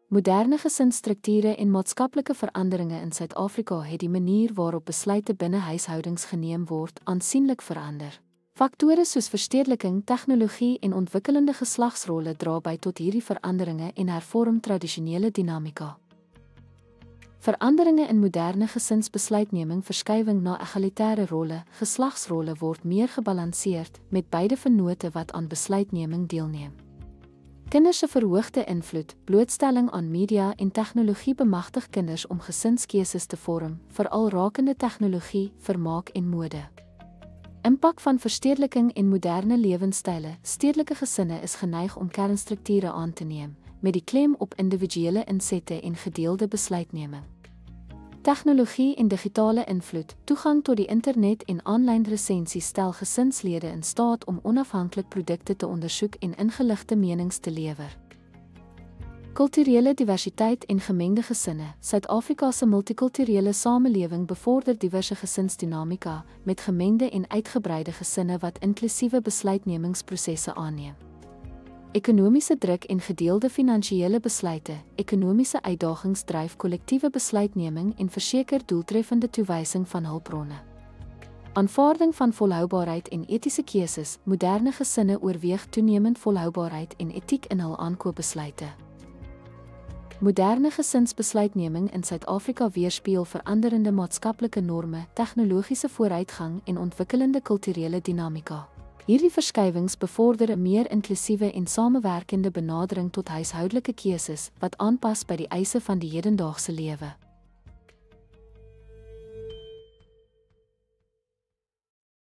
Moderne gesinsstrukture en maatskaplike veranderinge in Suid-Afrika het die manier waarop besluite binne huishoudings geneem word aansienlik verander. Faktore soos verstedeliking, tegnologie en ontwikkelende geslagsrolle dra by tot hierdie veranderinge en hervorm tradisionele dinamika. Veranderinge in moderne gesinsbesluitneming verskywing na egalitaire rolle, geslagsrolle word meer gebalanseerd met beide vennote wat aan besluitneming deelneem. Kinders se verhoogde invloed, blootstelling aan media en tegnologie bemagtig kinders om gesinskeuses te vorm, veral rakende tegnologie, vermaak en mode. Impak van verstedeliking en moderne lewenstyle. Stedelike gesinne is geneig om kernstrukture aan te neem, met die klem op individuele insette en gedeelde besluitneming. Tegnologie en digitale invloed, toegang tot die internet en aanlyn resensies stel gesinslede in staat om onafhanklik produkte te ondersoek en ingeligte menings te lewer. Kulturele diversiteit en gemengde gesinne. Suid-Afrika se multikulturele samelewing bevorder diverse gesinsdinamika met gemengde en uitgebreide gesinne wat inklusiewe besluitnemingsprosesse aanneem. Ekonomiese druk en gedeelde finansiële besluite. Ekonomiese uitdagings dryf kollektiewe besluitneming en verseker doeltreffende toewysing van hulpbronne. Aanvaarding van volhoubaarheid en etiese keuses. Moderne gesinne oorweeg toenemend volhoubaarheid en etiek in hul aankoopbesluite. Moderne gesinsbesluitneming in Suid-Afrika weerspieël veranderende maatskaplike norme, tegnologiese vooruitgang en ontwikkelende kulturele dinamika. Hierdie verskywings bevorder 'n meer inklusiewe en samewerkende benadering tot huishoudelike keuses wat aanpas by die eise van die hedendaagse lewe.